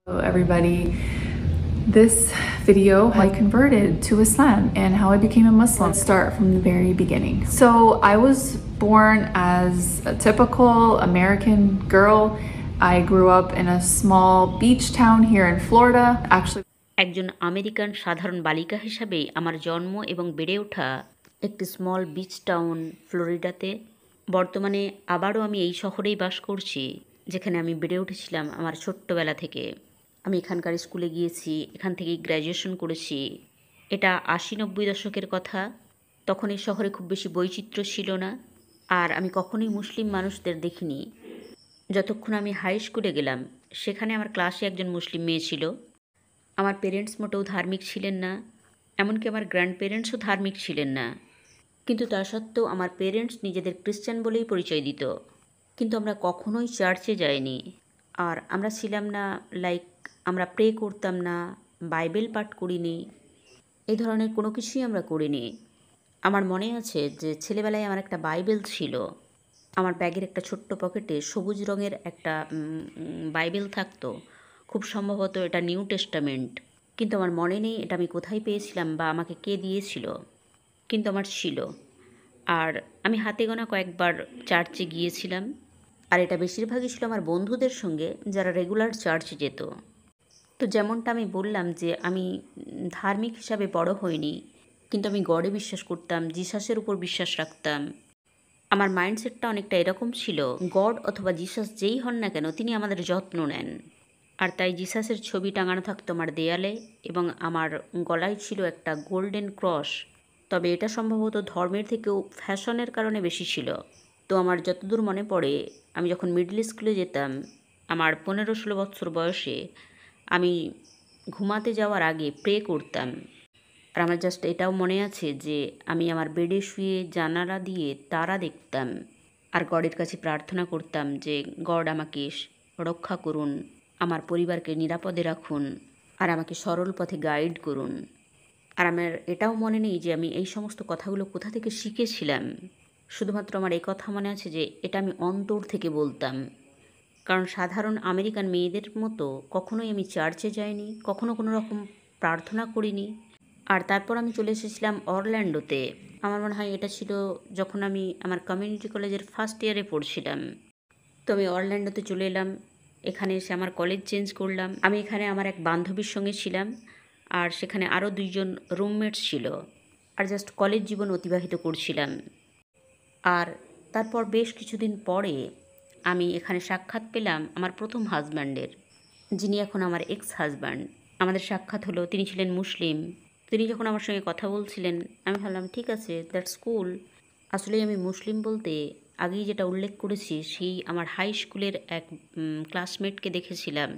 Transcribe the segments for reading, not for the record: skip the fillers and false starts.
Hello everybody. This video, I converted to Islam and how I became a Muslim. Let's start from the very beginning. So I was born as a typical American girl. I grew up in a small beach town here in Florida. Actually, একজন American সাধারণ বালিকা হিসাবে আমার জন্ম এবং বেড়ে ওঠা একটি স্মল বিচ টাউন ফ্লোরিডাতে। বর্তমানে আবারও আমি এই শহরেই বাস করছি, যেখানে আমি বেড়ে উঠেছিলাম আমার ছোট্টবেলা থেকে। আমি এখানকার স্কুলে গিয়েছি, এখান থেকেই গ্র্যাজুয়েশন করেছি। এটা ৮০-৯০ দশকের কথা। তখন এই শহরে খুব বেশি বৈচিত্র্য ছিল না, আর আমি কখনোই মুসলিম মানুষদের দেখিনি। যতক্ষণ আমি হাই স্কুলে গেলাম, সেখানে আমার ক্লাসে একজন মুসলিম মেয়ে ছিল। আমার পেরেন্টস মোটেও ধার্মিক ছিলেন না, এমনকি আমার গ্র্যান্ড পেরেন্টসও ধার্মিক ছিলেন না। কিন্তু তা সত্ত্বেও আমার পেরেন্টস নিজেদের ক্রিশ্চান বলেই পরিচয় দিত। কিন্তু আমরা কখনোই চার্চে যাইনি। আর আমরা ছিলাম না আমরা প্রে করতাম না, বাইবেল পাঠ করিনি, এই ধরনের কোনো কিছুই আমরা করিনি। আমার মনে আছে যে ছেলেবেলায় আমার একটা বাইবেল ছিল। আমার ব্যাগের একটা ছোট্ট পকেটে সবুজ রঙের একটা বাইবেল থাকতো। খুব সম্ভবত এটা নিউ টেস্টামেন্ট, কিন্তু আমার মনে নেই এটা আমি কোথায় পেয়েছিলাম বা আমাকে কে দিয়েছিল, কিন্তু আমার ছিল। আর আমি হাতে গোনা কয়েকবার চার্চে গিয়েছিলাম, আর এটা বেশিরভাগই ছিল আমার বন্ধুদের সঙ্গে যারা রেগুলার চার্চে যেত। তো যেমনটা আমি বললাম যে আমি ধার্মিক হিসাবে বড় হইনি, কিন্তু আমি গডে বিশ্বাস করতাম, জিসাসের উপর বিশ্বাস রাখতাম। আমার মাইন্ডসেটটা অনেকটা এরকম ছিল, গড অথবা জিসাস যেই হন না কেন তিনি আমাদের যত্ন নেন। আর তাই জিসাসের ছবি টাঙানো থাকতো আমার দেয়ালে, এবং আমার গলায় ছিল একটা গোল্ডেন ক্রস। তবে এটা সম্ভবত ধর্মের থেকেও ফ্যাশনের কারণে বেশি ছিল। তো আমার যতদূর মনে পড়ে, আমি যখন মিডল স্কুলে যেতাম, আমার ১৫-১৬ বছর বয়সে আমি ঘুমাতে যাওয়ার আগে প্রে করতাম। আর আমার জাস্ট এটাও মনে আছে যে আমি আমার বেডে শুয়ে জানালা দিয়ে তারা দেখতাম, আর গডের কাছে প্রার্থনা করতাম যে গড আমাকে রক্ষা করুন, আমার পরিবারকে নিরাপদে রাখুন, আর আমাকে সরল পথে গাইড করুন। আর আমার এটাও মনে নেই যে আমি এই সমস্ত কথাগুলো কোথা থেকে শিখেছিলাম। শুধুমাত্র আমার এই কথা মনে আছে যে এটা আমি অন্তর থেকে বলতাম। কারণ সাধারণ আমেরিকান মেয়েদের মতো কখনোই আমি চার্চে যাইনি, কখনো কোনো রকম প্রার্থনা করিনি। আর তারপর আমি চলে এসেছিলাম অরল্যান্ডোতে। আমার মনে হয় এটা ছিল যখন আমি আমার কমিউনিটি কলেজের ফার্স্ট ইয়ারে পড়ছিলাম। তো আমি অরল্যান্ডোতে চলে এলাম। এখানে এসে আমার কলেজ চেঞ্জ করলাম। আমি এখানে আমার এক বান্ধবীর সঙ্গে ছিলাম, আর সেখানে আরও ২জন রুমমেটস ছিল। আর জাস্ট কলেজ জীবন অতিবাহিত করছিলাম। আর তারপর বেশ কিছুদিন পরে আমি এখানে সাক্ষাৎ পেলাম আমার প্রথম হাজব্যান্ডের, যিনি এখন আমার এক্স হাজব্যান্ড। আমাদের সাক্ষাৎ হলো, তিনি ছিলেন মুসলিম। তিনি যখন আমার সঙ্গে কথা বলছিলেন, আমি ভাবলাম ঠিক আছে, দ্যাটস কুল। আসলেই আমি মুসলিম বলতে আগেই যেটা উল্লেখ করেছি, সেই আমার হাই স্কুলের এক ক্লাসমেটকে দেখেছিলাম।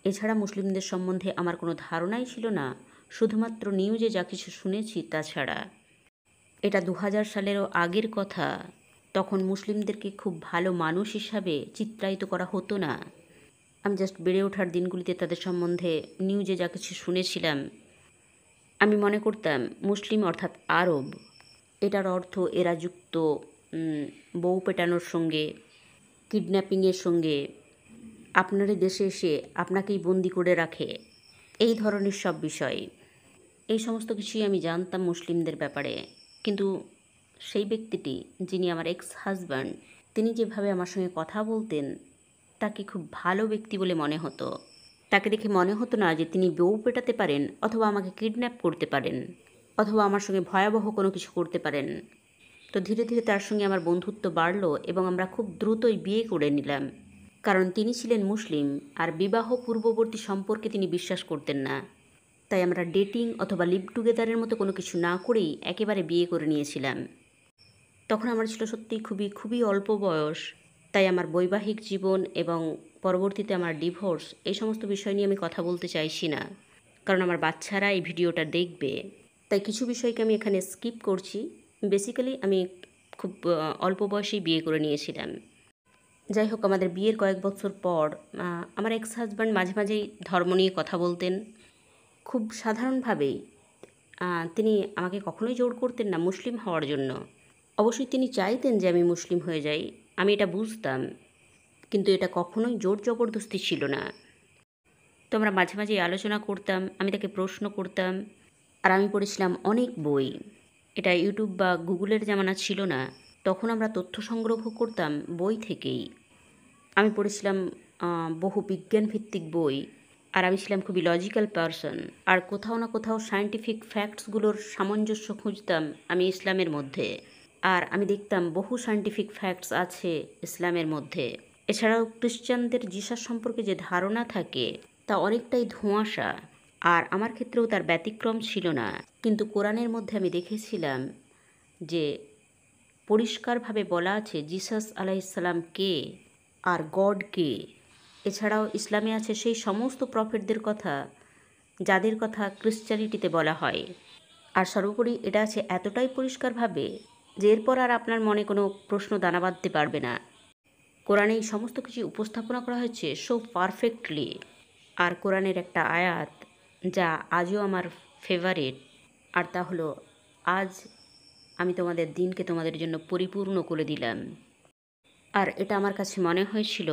এছাড়া মুসলিমদের সম্বন্ধে আমার কোনো ধারণাই ছিল না, শুধুমাত্র নিউজে যা কিছু শুনেছি তাছাড়া। এটা ২০০০ সালেরও আগের কথা। তখন মুসলিমদেরকে খুব ভালো মানুষ হিসাবে চিত্রায়িত করা হতো না। আমি জাস্ট বেড়ে ওঠার দিনগুলিতে তাদের সম্বন্ধে নিউজে যা কিছু শুনেছিলাম, আমি মনে করতাম মুসলিম অর্থাৎ আরব। এটার অর্থ এরা যুক্ত বউ পেটানোর সঙ্গে, কিডন্যাপিংয়ের সঙ্গে, আপনারই দেশে এসে আপনাকেই বন্দি করে রাখে, এই ধরনের সব বিষয়। এই সমস্ত কিছুই আমি জানতাম মুসলিমদের ব্যাপারে। কিন্তু সেই ব্যক্তিটি, যিনি আমার এক্স হাজব্যান্ড, তিনি যেভাবে আমার সঙ্গে কথা বলতেন, তাকে খুব ভালো ব্যক্তি বলে মনে হতো। তাকে দেখে মনে হতো না যে তিনি বউ পেটাতে পারেন, অথবা আমাকে কিডন্যাপ করতে পারেন, অথবা আমার সঙ্গে ভয়াবহ কোনো কিছু করতে পারেন। তো ধীরে ধীরে তার সঙ্গে আমার বন্ধুত্ব বাড়লো, এবং আমরা খুব দ্রুতই বিয়ে করে নিলাম। কারণ তিনি ছিলেন মুসলিম, আর বিবাহ পূর্ববর্তী সম্পর্কে তিনি বিশ্বাস করতেন না। তাই আমরা ডেটিং অথবা লিভ টুগেদারের মতো কোনো কিছু না করেই একেবারে বিয়ে করে নিয়েছিলাম। তখন আমার ছিল সত্যিই খুবই খুবই অল্প বয়স। তাই আমার বৈবাহিক জীবন এবং পরবর্তীতে আমার ডিভোর্স, এই সমস্ত বিষয় নিয়ে আমি কথা বলতে চাইছি না, কারণ আমার বাচ্চারা এই ভিডিওটা দেখবে। তাই কিছু বিষয়কে আমি এখানে স্কিপ করছি। বেসিক্যালি আমি খুব অল্প বয়সেই বিয়ে করে নিয়েছিলাম। যাই হোক, আমাদের বিয়ের কয়েক বছর পর আমার এক্স হাজব্যান্ড মাঝে মাঝেই ধর্ম নিয়ে কথা বলতেন, খুব সাধারণভাবেই। তিনি আমাকে কখনোই জোর করতেন না মুসলিম হওয়ার জন্য। অবশ্যই তিনি চাইতেন যে আমি মুসলিম হয়ে যাই, আমি এটা বুঝতাম, কিন্তু এটা কখনোই জোর জবরদস্তি ছিল না। তো আমরা মাঝে মাঝে আলোচনা করতাম, আমি তাকে প্রশ্ন করতাম। আর আমি পড়েছিলাম অনেক বই। এটা ইউটিউব বা গুগলের জামানা ছিল না, তখন আমরা তথ্য সংগ্রহ করতাম বই থেকেই। আমি পড়েছিলাম বহু বিজ্ঞানভিত্তিক বই। আর আমি ছিলাম খুবই লজিক্যাল পারসন। আর কোথাও না কোথাও সায়েন্টিফিক ফ্যাক্টসগুলোর সামঞ্জস্য খুঁজতাম আমি ইসলামের মধ্যে। আর আমি দেখতাম বহু সায়েন্টিফিক ফ্যাক্টস আছে ইসলামের মধ্যে। এছাড়াও খ্রিশ্চানদের জিসাস সম্পর্কে যে ধারণা থাকে তা অনেকটাই ধোঁয়াশা। আর আমার ক্ষেত্রেও তার ব্যতিক্রম ছিল না। কিন্তু কোরআনের মধ্যে আমি দেখেছিলাম যে পরিষ্কারভাবে বলা আছে জিসাস আলাইসাল্লাম কে আর গড কে। এছাড়াও ইসলামে আছে সেই সমস্ত প্রফেটদের কথা যাদের কথা ক্রিশ্চানিটিতে বলা হয়। আর সর্বোপরি এটা আছে এতটাই পরিষ্কারভাবে যে এরপর আর আপনার মনে কোনো প্রশ্ন দানা বাঁধতে পারবে না। কোরআনে এই সমস্ত কিছু উপস্থাপনা করা হয়েছে সো পারফেক্টলি। আর কোরআনের একটা আয়াত যা আজও আমার ফেভারিট, আর তা হলো, আজ আমি তোমাদের দিনকে তোমাদের জন্য পরিপূর্ণ করে দিলাম। আর এটা আমার কাছে মনে হয়েছিল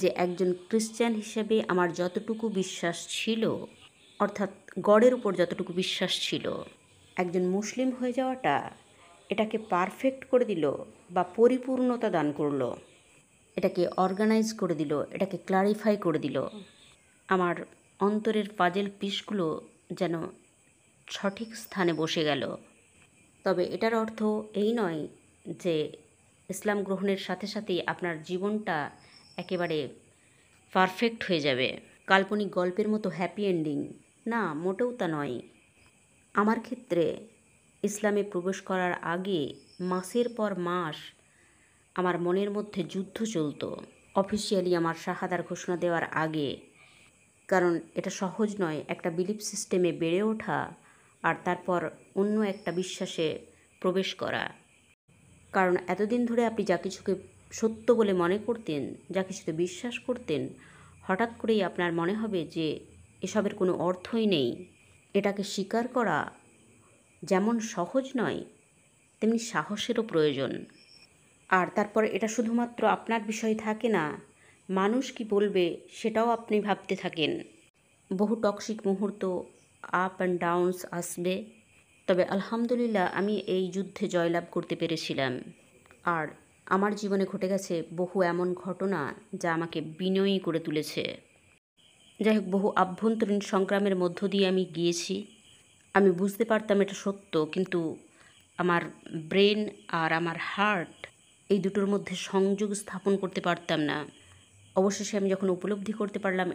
যে একজন ক্রিশ্চিয়ান হিসেবে আমার যতটুকু বিশ্বাস ছিল, অর্থাৎ গডের উপর যতটুকু বিশ্বাস ছিল, একজন মুসলিম হয়ে যাওয়াটা এটাকে পারফেক্ট করে দিল বা পরিপূর্ণতা দান করলো, এটাকে অর্গানাইজ করে দিল, এটাকে ক্লারিফাই করে দিল। আমার অন্তরের পাজেল পিসগুলো যেন সঠিক স্থানে বসে গেল। তবে এটার অর্থ এই নয় যে ইসলাম গ্রহণের সাথে সাথেই আপনার জীবনটা একেবারে পারফেক্ট হয়ে যাবে, কাল্পনিক গল্পের মতো হ্যাপি এন্ডিং। না, মোটেও তা নয়। আমার ক্ষেত্রে ইসলামে প্রবেশ করার আগে মাসের পর মাস আমার মনের মধ্যে যুদ্ধ চলতো, অফিসিয়ালি আমার শাহাদার ঘোষণা দেওয়ার আগে। কারণ এটা সহজ নয় একটা বিলিফ সিস্টেমে বেড়ে ওঠা আর তারপর অন্য একটা বিশ্বাসে প্রবেশ করা। কারণ এতদিন ধরে আপনি যা কিছুকে সত্য বলে মনে করতেন, যা কিছুতে বিশ্বাস করতেন, হঠাৎ করেই আপনার মনে হবে যে এসবের কোনো অর্থই নেই। এটাকে স্বীকার করা যেমন সহজ নয়, তেমনি সাহসেরও প্রয়োজন। আর তারপর এটা শুধুমাত্র আপনার বিষয় থাকে না, মানুষ কি বলবে সেটাও আপনি ভাবতে থাকেন। বহু টক্সিক মুহূর্ত, আপ অ্যান্ড ডাউনস আসবে। তবে আলহামদুলিল্লাহ আমি এই যুদ্ধে জয়লাভ করতে পেরেছিলাম। আর আমার জীবনে ঘটে গেছে বহু এমন ঘটনা যা আমাকে বিনয়ী করে তুলেছে। যাই হোক, বহু আভ্যন্তরীণ সংগ্রামের মধ্য দিয়ে আমি গিয়েছি। আমি বুঝতে পারতাম এটা সত্য, কিন্তু আমার ব্রেন আর আমার হার্ট এই দুটোর মধ্যে সংযোগ স্থাপন করতে পারতাম না। অবশেষে আমি যখন উপলব্ধি করতে পারলাম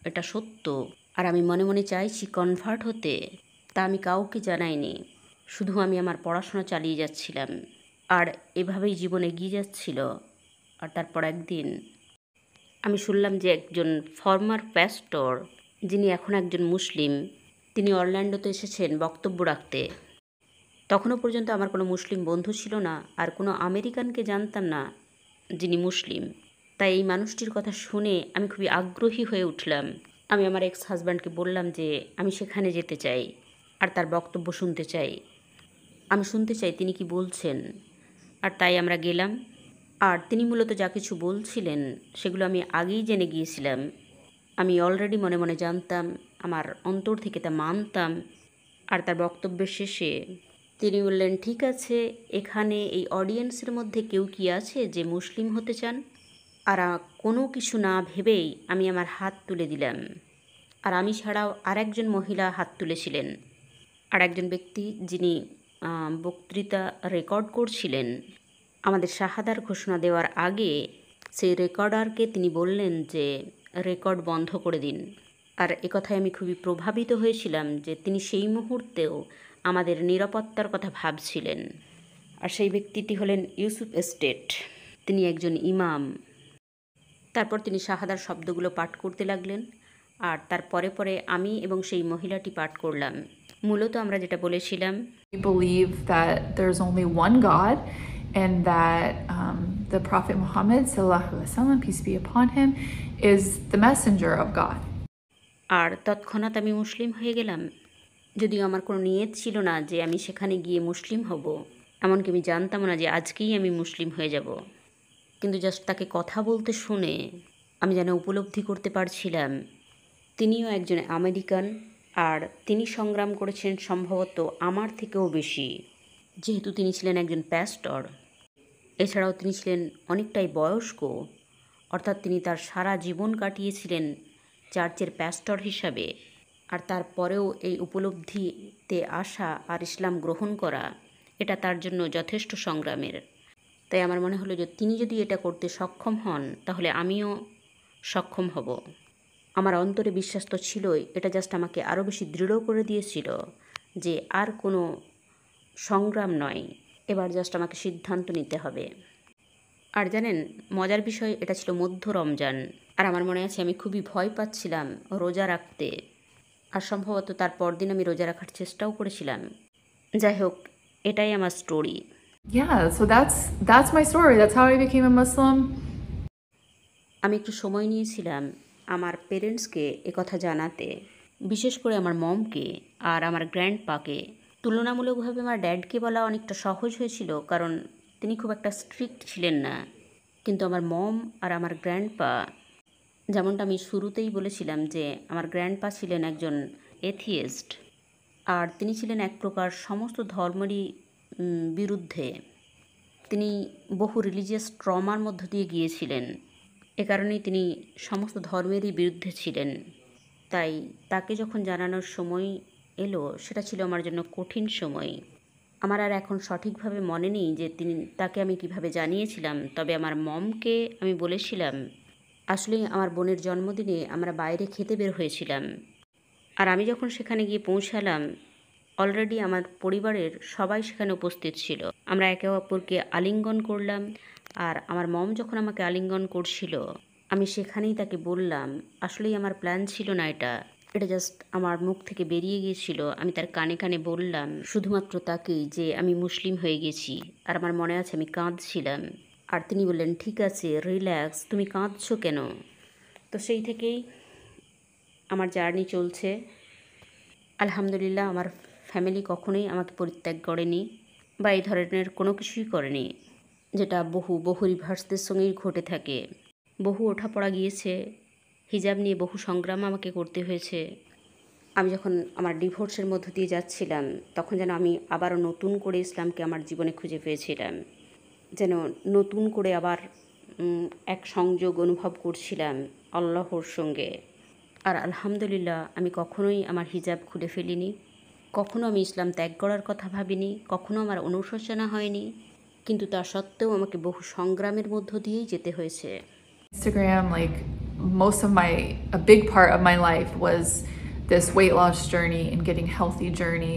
এটা সত্য, আর আমি মনে মনে চাইছি কনভার্ট হতে, তা আমি কাউকে জানাইনি। শুধু আমি আমার পড়াশোনা চালিয়ে যাচ্ছিলাম। আর এভাবেই জীবন এগিয়ে যাচ্ছিল। আর তারপর একদিন আমি শুনলাম যে একজন ফর্মার প্যাস্টর, যিনি এখন একজন মুসলিম, তিনি অরল্যান্ডোতে এসেছেন বক্তব্য রাখতে। তখনও পর্যন্ত আমার কোনো মুসলিম বন্ধু ছিল না, আর কোনো আমেরিকানকে জানতাম না যিনি মুসলিম। তাই এই মানুষটির কথা শুনে আমি খুবই আগ্রহী হয়ে উঠলাম। আমি আমার এক্স হাজব্যান্ডকে বললাম যে আমি সেখানে যেতে চাই আর তার বক্তব্য শুনতে চাই। আমি শুনতে চাই তিনি কি বলছেন। আর তাই আমরা গেলাম। আর তিনি মূলত যা কিছু বলছিলেন সেগুলো আমি আগেই জেনে গিয়েছিলাম। আমি অলরেডি মনে মনে জানতাম, আমার অন্তর থেকে তা মানতাম। আর তার বক্তব্যের শেষে তিনি বললেন, ঠিক আছে, এখানে এই অডিয়েন্সের মধ্যে কেউ কি আছে যে মুসলিম হতে চান? আর কোনো কিছু না ভেবেই আমি আমার হাত তুলে দিলাম। আর আমি ছাড়াও আরেকজন মহিলা হাত তুলেছিলেন। আর একজন ব্যক্তি যিনি বক্তৃতা রেকর্ড করছিলেন, আমাদের শাহাদার ঘোষণা দেওয়ার আগে সেই রেকর্ডারকে তিনি বললেন যে রেকর্ড বন্ধ করে দিন। আর একথায় আমি খুবই প্রভাবিত হয়েছিলাম যে তিনি সেই মুহূর্তেও আমাদের নিরাপত্তার কথা ভাবছিলেন। আর সেই ব্যক্তিটি হলেন ইউসুফ এস্টেট। তিনি একজন ইমাম। তারপর তিনি শাহাদার শব্দগুলো পাঠ করতে লাগলেন, আর তার পরে পরে আমি এবং সেই মহিলাটি পাঠ করলাম। মূলত আমরা যেটা বলেছিলাম, We believe that there's only one God and that the Prophet Muhammad sallallahu alaihi wasallam, peace be upon him, is the messenger of God. আর তৎক্ষণাৎ আমি মুসলিম হয়ে গেলাম। যদিও আমার কোনো নিয়ত ছিল না যে আমি সেখানে গিয়ে মুসলিম হব, এমনকি আমি জানতাম না যে আজকেই আমি মুসলিম হয়ে যাব। কিন্তু জাস্ট তাকে কথা বলতে শুনে আমি যেন উপলব্ধি করতে পারছিলাম তিনিও একজন আমেরিকান, আর তিনি সংগ্রাম করেছেন সম্ভবত আমার থেকেও বেশি, যেহেতু তিনি ছিলেন একজন প্যাস্টর। এছাড়াও তিনি ছিলেন অনেকটাই বয়স্ক, অর্থাৎ তিনি তার সারা জীবন কাটিয়েছিলেন চার্চের প্যাস্টর হিসাবে। আর তারপরেও এই উপলব্ধিতে আসা আর ইসলাম গ্রহণ করা, এটা তার জন্য যথেষ্ট সংগ্রামের। তাই আমার মনে হলো যে তিনি যদি এটা করতে সক্ষম হন, তাহলে আমিও সক্ষম হব। আমার অন্তরে বিশ্বাস তো ছিলই, এটা জাস্ট আমাকে আরও বেশি দৃঢ় করে দিয়েছিল যে আর কোনো সংগ্রাম নয়, এবার জাস্ট আমাকে সিদ্ধান্ত নিতে হবে। আর জানেন, মজার বিষয়, এটা ছিল মধ্য রমজান, আর আমার মনে আছে আমি খুবই ভয় পাচ্ছিলাম রোজা রাখতে, আর সম্ভবত তার পরদিন আমি রোজা রাখার চেষ্টাও করেছিলাম। যাই হোক, এটাই আমার story. Yeah, so that's my story. That's how I became a Muslim. আমি একটু সময় নিয়েছিলাম আমার পেরেন্টসকে একথা জানাতে, বিশেষ করে আমার মমকে আর আমার গ্র্যান্ডপাকে। তুলনামূলকভাবে আমার ড্যাডকে বলা অনেকটা সহজ হয়েছিল, কারণ তিনি খুব একটা স্ট্রিক্ট ছিলেন না। কিন্তু আমার মম আর আমার গ্র্যান্ডপা, যেমনটা আমি শুরুতেই বলেছিলাম যে আমার গ্র্যান্ডপা ছিলেন একজন এথিয়েস্ট, আর তিনি ছিলেন এক প্রকার সমস্ত ধর্মেরই বিরুদ্ধে। তিনি বহু রিলিজিয়াস ট্রমার মধ্য দিয়ে গিয়েছিলেন, এ কারণেই তিনি সমস্ত ধর্মেরই বিরুদ্ধে ছিলেন। তাই তাকে যখন জানানোর সময় এলো, সেটা ছিল আমার জন্য কঠিন সময়। আমার আর এখন সঠিকভাবে মনে নেই যে তাকে আমি কিভাবে জানিয়েছিলাম, তবে আমার মমকে আমি বলেছিলাম। আসলে আমার বোনের জন্মদিনে আমরা বাইরে খেতে বের হয়েছিলাম, আর আমি যখন সেখানে গিয়ে পৌঁছালাম, অলরেডি আমার পরিবারের সবাই সেখানে উপস্থিত ছিল। আমরা একে অপরকে আলিঙ্গন করলাম, আর আমার মম যখন আমাকে আলিঙ্গন করছিল, আমি সেখানেই তাকে বললাম, আসলেই আমার প্ল্যান ছিল না এটা জাস্ট আমার মুখ থেকে বেরিয়ে গিয়েছিল। আমি তার কানে কানে বললাম শুধুমাত্র তাকেই যে আমি মুসলিম হয়ে গেছি, আর আমার মনে আছে আমি কাঁদছিলাম। আর তিনি বললেন, ঠিক আছে, রিল্যাক্স, তুমি কাঁদছো কেন? তো সেই থেকেই আমার জার্নি চলছে। আলহামদুলিল্লাহ, আমার ফ্যামিলি কখনোই আমাকে পরিত্যাগ করেনি বা এই ধরনের কোনো কিছুই করেনি, যেটা বহু রিভার্সদের সঙ্গেই ঘটে থাকে। বহু ওঠাপড়া গিয়েছে, হিজাব নিয়ে বহু সংগ্রাম আমাকে করতে হয়েছে। আমি যখন আমার ডিভোর্সের মধ্য দিয়ে যাচ্ছিলাম, তখন যেন আমি আবারও নতুন করে ইসলামকে আমার জীবনে খুঁজে পেয়েছিলাম, যেন নতুন করে আবার এক সংযোগ অনুভব করছিলাম আল্লাহর সঙ্গে। আর আলহামদুলিল্লাহ, আমি কখনোই আমার হিজাব খুলে ফেলিনি, কখনো আমি ইসলাম ত্যাগ করার কথা ভাবিনি, কখনো আমার অনুশোচনা হয়নি, কিন্তু তা সত্ত্বেও আমাকে বহু সংগ্রামের মধ্য দিয়েই যেতে হয়েছে। Instagram, like a big part of my life was this weight loss journey and getting healthy journey.